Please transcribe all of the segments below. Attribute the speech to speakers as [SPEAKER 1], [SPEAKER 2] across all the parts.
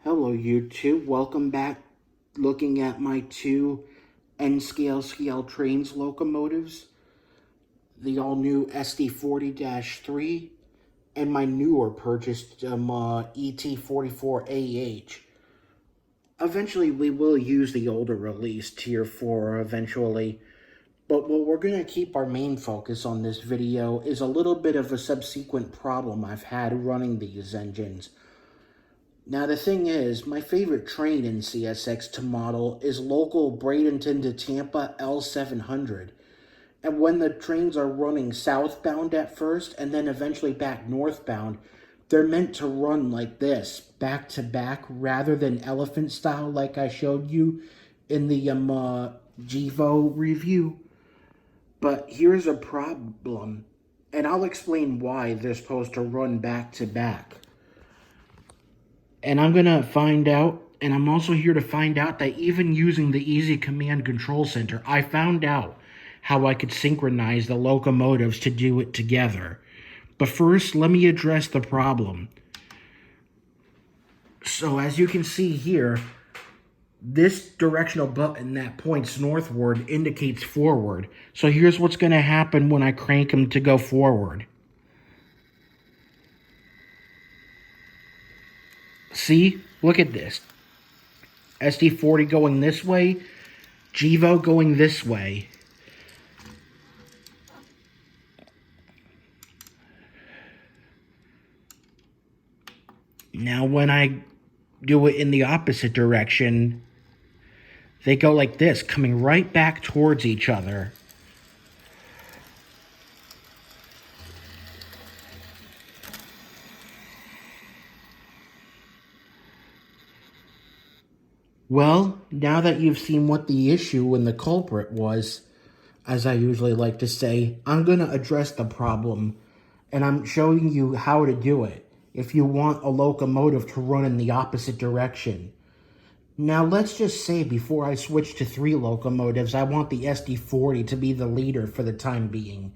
[SPEAKER 1] Hello YouTube, welcome back looking at my two N-scale ScaleTrains locomotives, the all-new SD40-3 and my newer purchased ET44AH. Eventually we will use the older release Tier 4 eventually, but what we're going to keep our main focus on this video is a little bit of a subsequent problem I've had running these engines. Now the thing is, my favorite train in CSX to model is local Bradenton to Tampa L700. And when the trains are running southbound at first and then eventually back northbound, they're meant to run like this, back to back, rather than elephant style like I showed you in the GEVO review. But here's a problem, and I'll explain why they're supposed to run back to back. And I'm going to find out, and I'm also here to find out that even using the Easy Command Control Center, I found out how I could synchronize the locomotives to do it together. But first, let me address the problem. So as you can see here, this directional button that points northward indicates forward. So here's what's going to happen when I crank them to go forward. See? Look at this. SD40 going this way, GEVO going this way. Now when I do it in the opposite direction, they go like this, coming right back towards each other. Well, now that you've seen what the issue and the culprit was, as I usually like to say, I'm going to address the problem, and I'm showing you how to do it if you want a locomotive to run in the opposite direction. Now, let's just say before I switch to 3 locomotives, I want the SD40 to be the leader for the time being.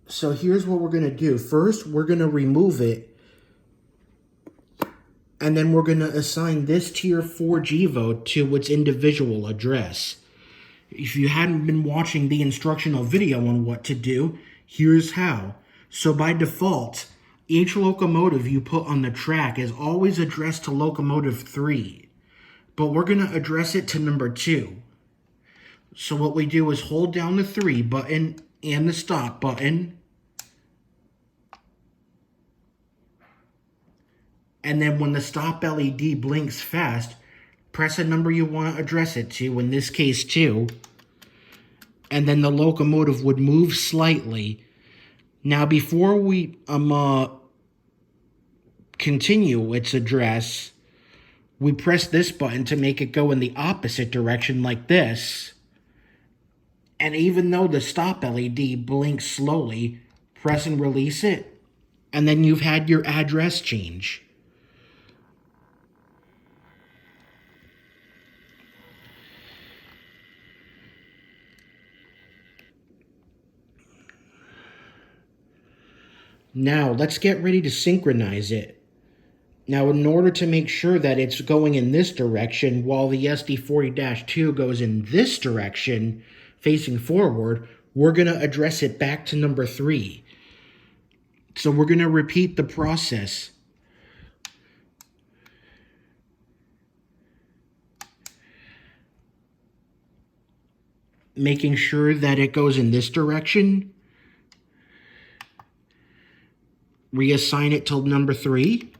[SPEAKER 1] So here's what we're going to do. First, we're going to remove it, and then we're going to assign this Tier 4 GEVO to its individual address. If you hadn't been watching the instructional video on what to do, here's how. So by default, each locomotive you put on the track is always addressed to locomotive 3, but we're going to address it to number 2. So what we do is hold down the 3 button and the stop button, and then when the stop LED blinks fast, press a number you want to address it to, in this case 2, and then the locomotive would move slightly. Now before we continue its address, we press this button to make it go in the opposite direction like this. And even though the stop LED blinks slowly, press and release it, and then you've had your address change. Now, let's get ready to synchronize it. Now, in order to make sure that it's going in this direction while the SD40-2 goes in this direction, facing forward, we're going to address it back to number 3. So we're going to repeat the process. Making sure that it goes in this direction. Reassign it to number 3.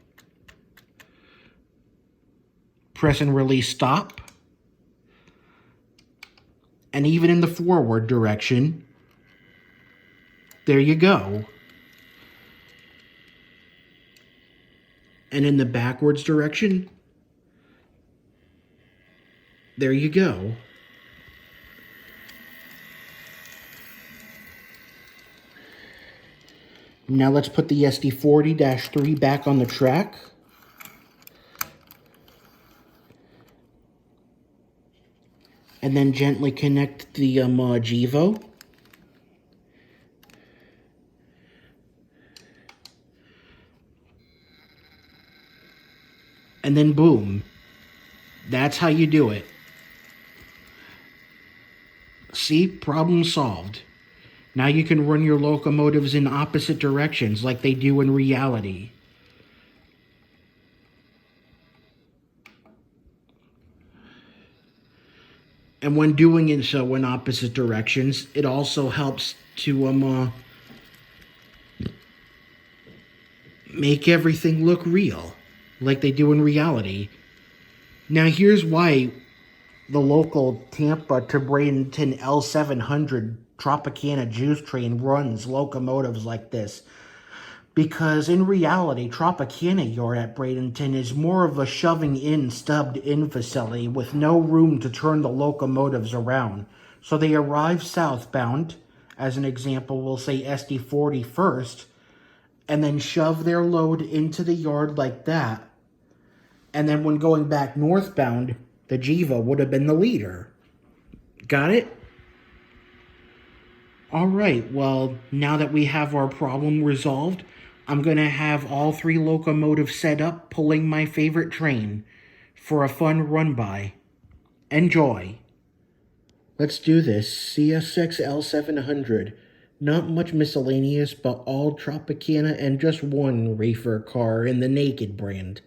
[SPEAKER 1] Press and release stop. And even in the forward direction, there you go. And in the backwards direction, there you go. Now let's put the SD40-3 back on the track. And then gently connect the GEVO. and then boom. That's how you do it. See? Problem solved. Now you can run your locomotives in opposite directions like they do in reality. And when doing it so in opposite directions, it also helps to make everything look real, like they do in reality. Now here's why the local Tampa to Bradenton L700 Tropicana juice train runs locomotives like this. Because in reality, Tropicana Yard at Bradenton is more of a shoving in, stubbed in facility with no room to turn the locomotives around. So they arrive southbound, as an example, we'll say SD40 first, and then shove their load into the yard like that. And then when going back northbound, the GEVO would have been the leader. Got it? All right, well, now that we have our problem resolved, I'm going to have all 3 locomotives set up pulling my favorite train for a fun run-by. Enjoy. Let's do this. CSX L700. Not much miscellaneous, but all Tropicana and just one Rafer car in the Naked brand.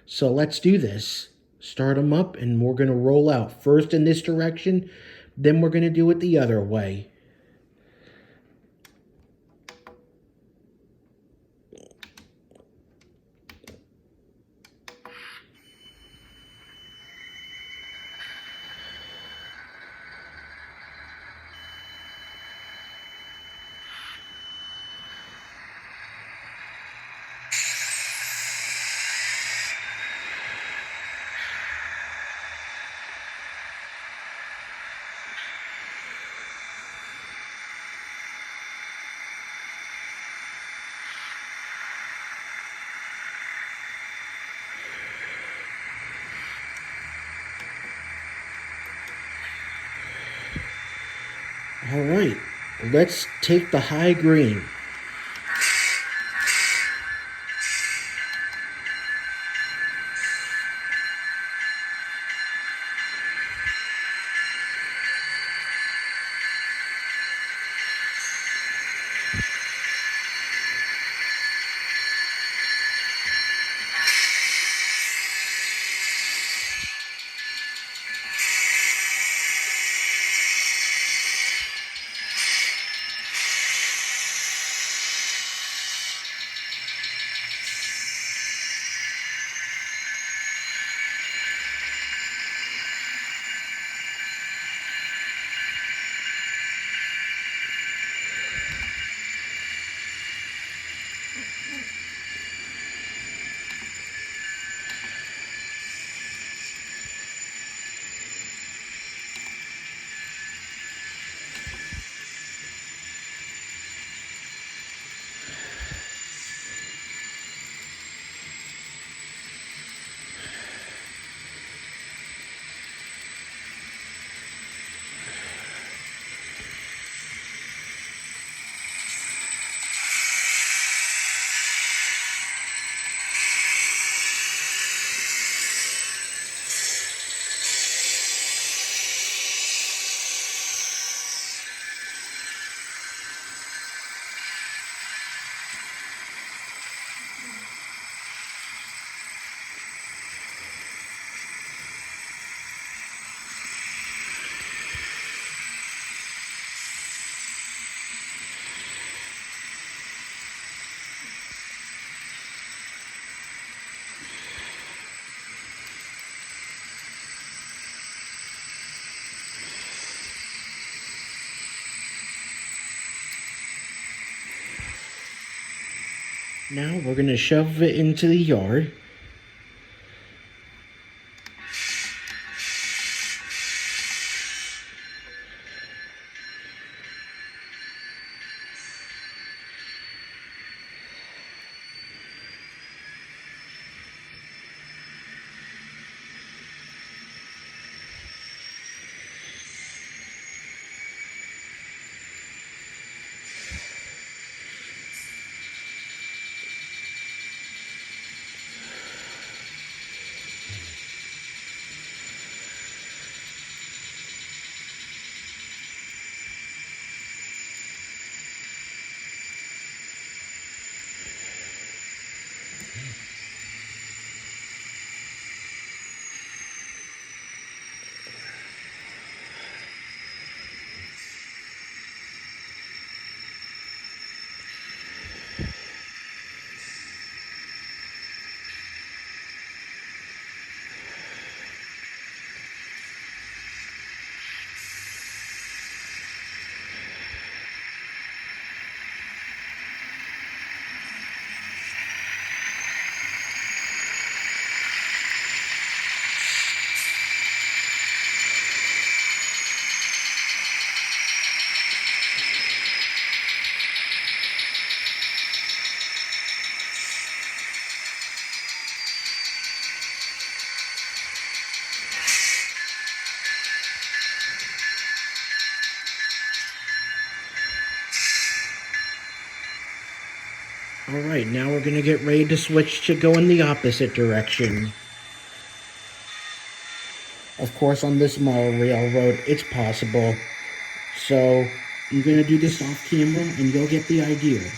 [SPEAKER 1] So let's do this. Start them up and we're going to roll out. First in this direction, then we're going to do it the other way. All right, let's take the high green. Now we're going to shove it into the yard. Alright, now we're going to get ready to switch to go in the opposite direction. Of course, on this small railroad, it's possible. So, I'm going to do this off camera and you'll get the idea.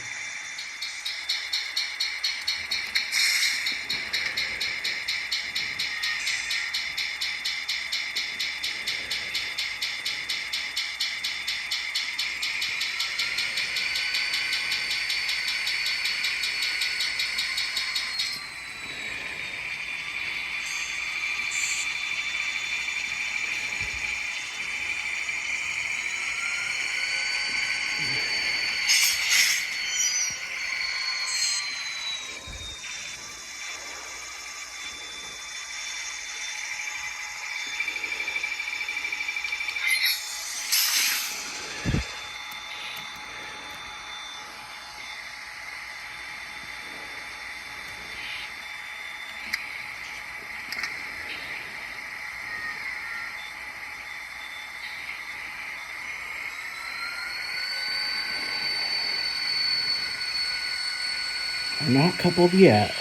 [SPEAKER 1] I'm not coupled yet.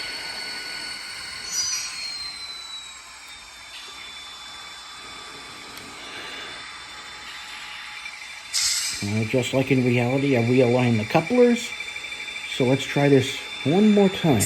[SPEAKER 1] Just like in reality, I realigned the couplers. So let's try this one more time.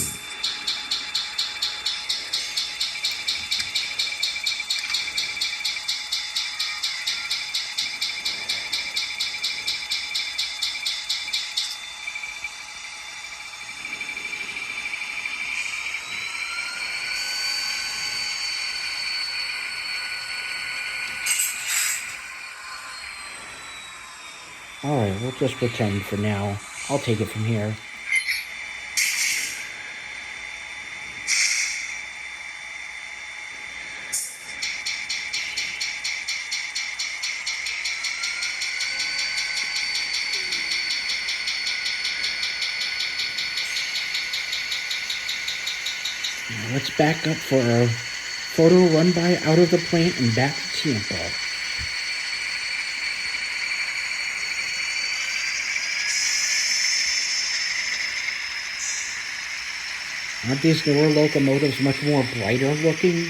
[SPEAKER 1] Alright, we'll just pretend for now. I'll take it from here. Now let's back up for a photo run by out of the plant and back to Tampa. Aren't these newer locomotives much more brighter looking?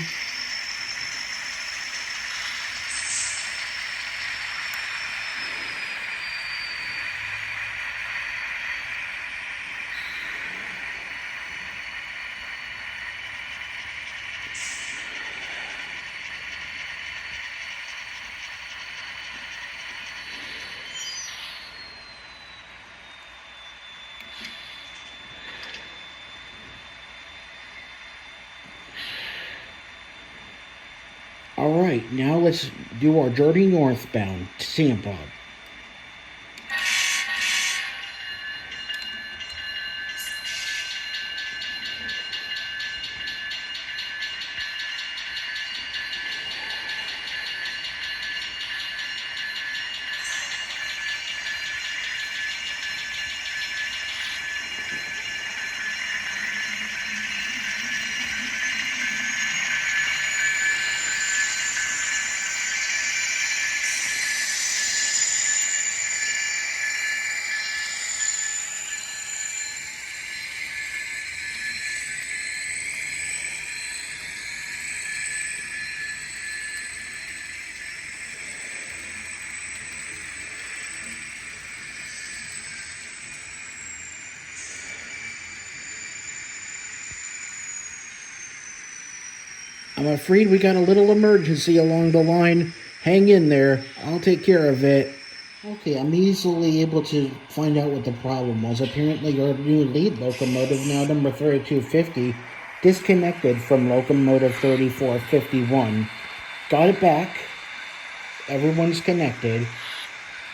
[SPEAKER 1] Alright, now let's do our journey northbound to Tampa. I'm afraid we got a little emergency along the line. Hang in there. I'll take care of it. Okay, I'm easily able to find out what the problem was. Apparently our new lead locomotive, now number 3250, disconnected from locomotive 3451. Got it back. Everyone's connected.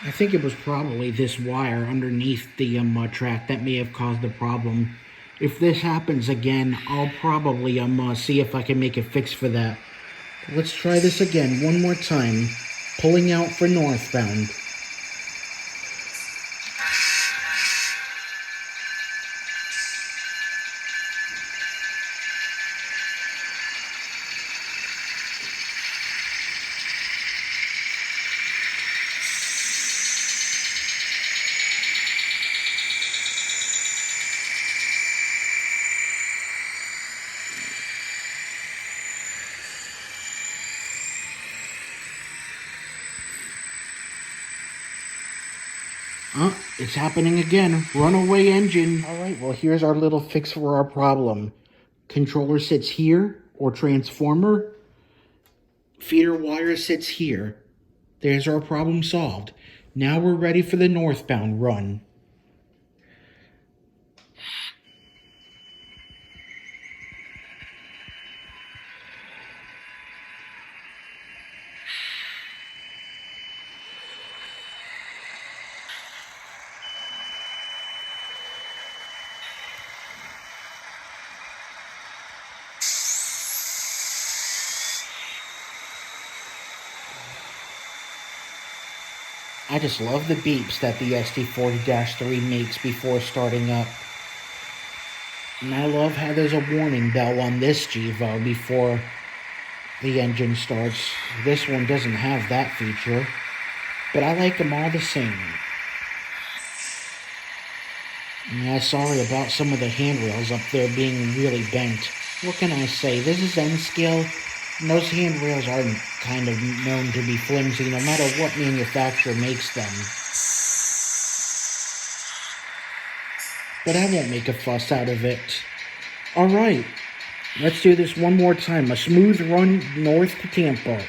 [SPEAKER 1] I think it was probably this wire underneath the track that may have caused the problem. If this happens again, I'll probably see if I can make a fix for that. Let's try this again one more time. Pulling out for northbound. It's happening again. Runaway engine. All right, well, here's our little fix for our problem. Controller sits here, or transformer. Feeder wire sits here. There's our problem solved. Now we're ready for the northbound run. I just love the beeps that the SD40-3 makes before starting up. And I love how there's a warning bell on this GEVO before the engine starts. This one doesn't have that feature, but I like them all the same. Yeah, sorry about some of the handrails up there being really bent. What can I say? This is N-scale, and those handrails are kind of known to be flimsy no matter what manufacturer makes them. But I won't make a fuss out of it. Alright, let's do this one more time. A smooth run north to Tampa.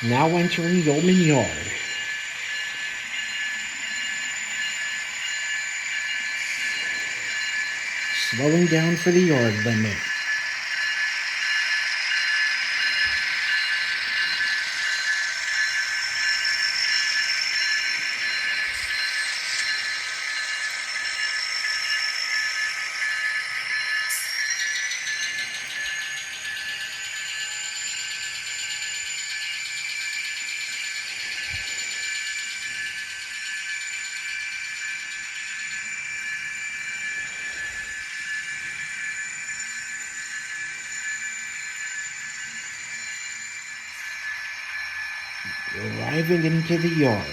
[SPEAKER 1] Now entering Yeoman Yard. Slowing down for the yard limit. Arriving into the yard.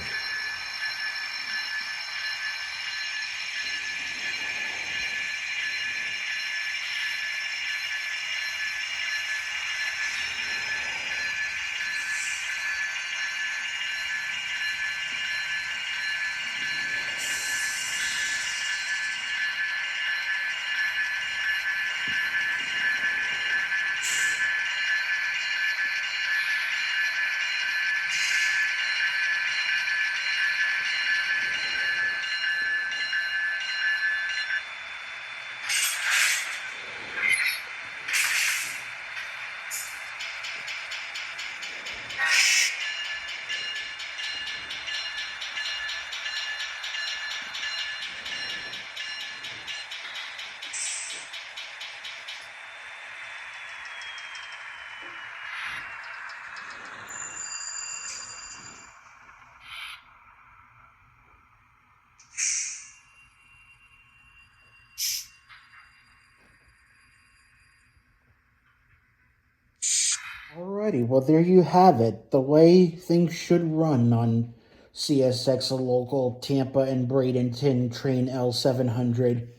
[SPEAKER 1] Alrighty, well there you have it. The way things should run on CSX, a local Tampa and Bradenton train L700.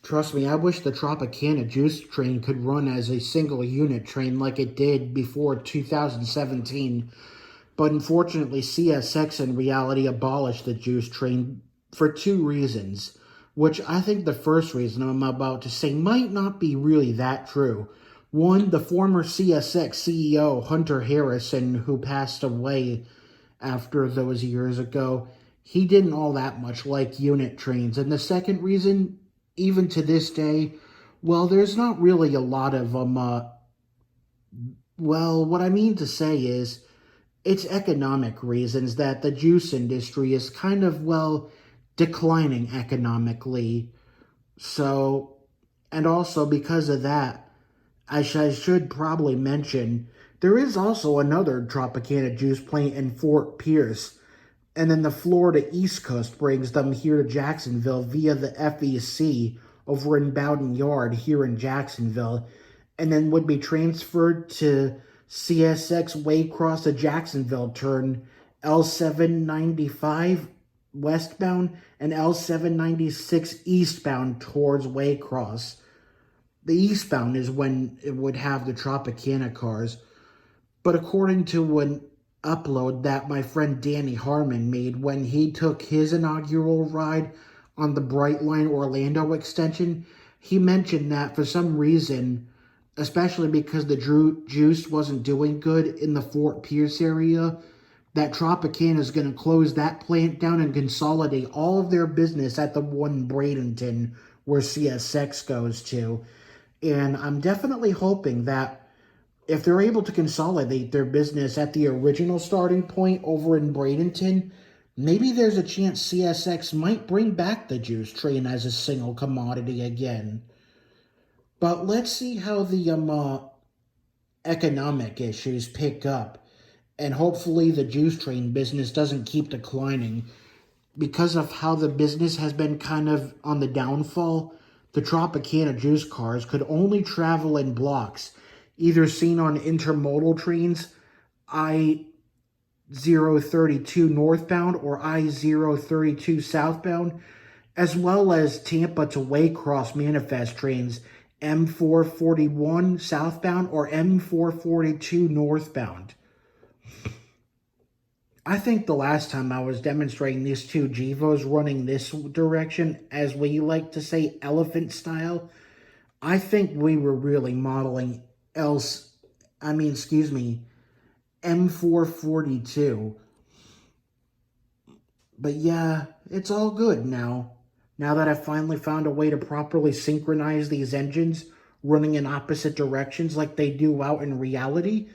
[SPEAKER 1] Trust me, I wish the Tropicana Juice train could run as a single unit train like it did before 2017. But unfortunately, CSX in reality abolished the Juice train for two reasons, which I think the first reason I'm about to say might not be really that true. One, the former CSX CEO, Hunter Harrison, who passed away after those years ago, he didn't all that much like unit trains. And the second reason, even to this day, well, there's not really a lot of well, what I mean to say is, it's economic reasons that the juice industry is kind of, well, declining economically. So, and also because of that, I should probably mention, there is also another Tropicana juice plant in Fort Pierce, and then the Florida East Coast brings them here to Jacksonville via the FEC over in Bowden Yard here in Jacksonville, and then would be transferred to CSX Waycross to Jacksonville turn L795 westbound and L796 eastbound towards Waycross. The eastbound is when it would have the Tropicana cars. But according to an upload that my friend Danny Harmon made when he took his inaugural ride on the Brightline Orlando extension, he mentioned that for some reason, especially because the juice wasn't doing good in the Fort Pierce area, that Tropicana is going to close that plant down and consolidate all of their business at the one Bradenton where CSX goes to. And I'm definitely hoping that if they're able to consolidate their business at the original starting point over in Bradenton, maybe there's a chance CSX might bring back the juice train as a single commodity again. But let's see how the economic issues pick up. And hopefully the juice train business doesn't keep declining. Because of how the business has been kind of on the downfall, the Tropicana juice cars could only travel in blocks, either seen on intermodal trains, I-032 northbound or I-032 southbound, as well as Tampa to Waycross manifest trains, M441 southbound or M442 northbound. I think the last time I was demonstrating these two GEVOS running this direction, as we like to say, elephant style, I think we were really modeling M442. But yeah, it's all good now. Now that I've finally found a way to properly synchronize these engines running in opposite directions like they do out in reality,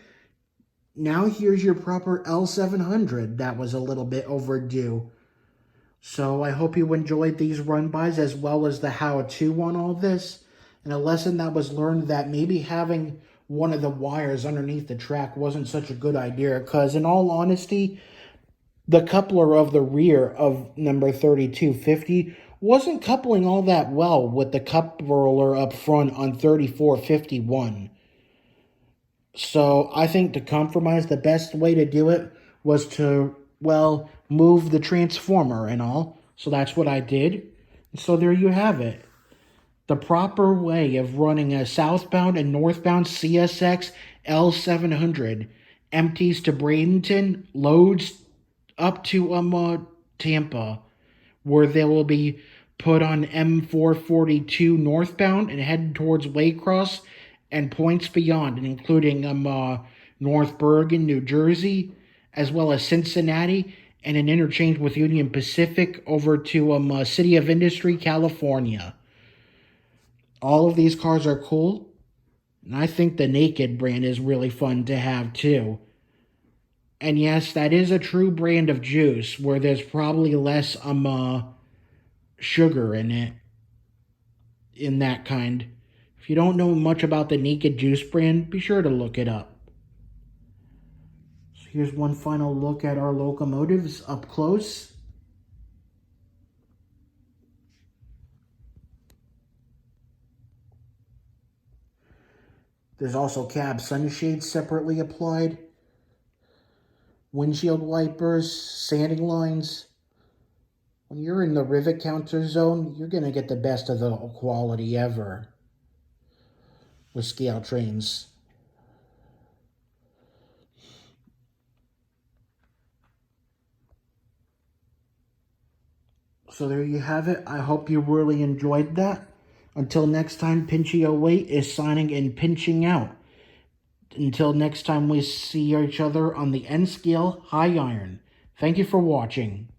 [SPEAKER 1] now here's your proper L700 that was a little bit overdue. So I hope you enjoyed these run-bys as well as the how-to on all this. And a lesson that was learned that maybe having one of the wires underneath the track wasn't such a good idea, because in all honesty, the coupler of the rear of number 3250 wasn't coupling all that well with the coupler up front on 3451. So I think to compromise, the best way to do it was to, well, move the transformer and all. So that's what I did. So there you have it. The proper way of running a southbound and northbound CSX L700 empties to Bradenton, loads up to Tampa, where they will be put on M442 northbound and head towards Waycross and points beyond, including North Bergen, New Jersey, as well as Cincinnati, and an interchange with Union Pacific over to City of Industry, California. All of these cars are cool, and I think the Naked brand is really fun to have too. And yes, that is a true brand of juice where there's probably less sugar in it, in that kind. If you don't know much about the Naked Juice brand, be sure to look it up. So here's one final look at our locomotives up close. There's also cab sunshades separately applied, windshield wipers, sanding lines. When you're in the rivet counter zone, you're going to get the best of the quality ever with ScaleTrains. So there you have it. I hope you really enjoyed that. Until next time, Pinchy 08 is signing and pinching out. Until next time we see each other on the N-Scale High Iron. Thank you for watching.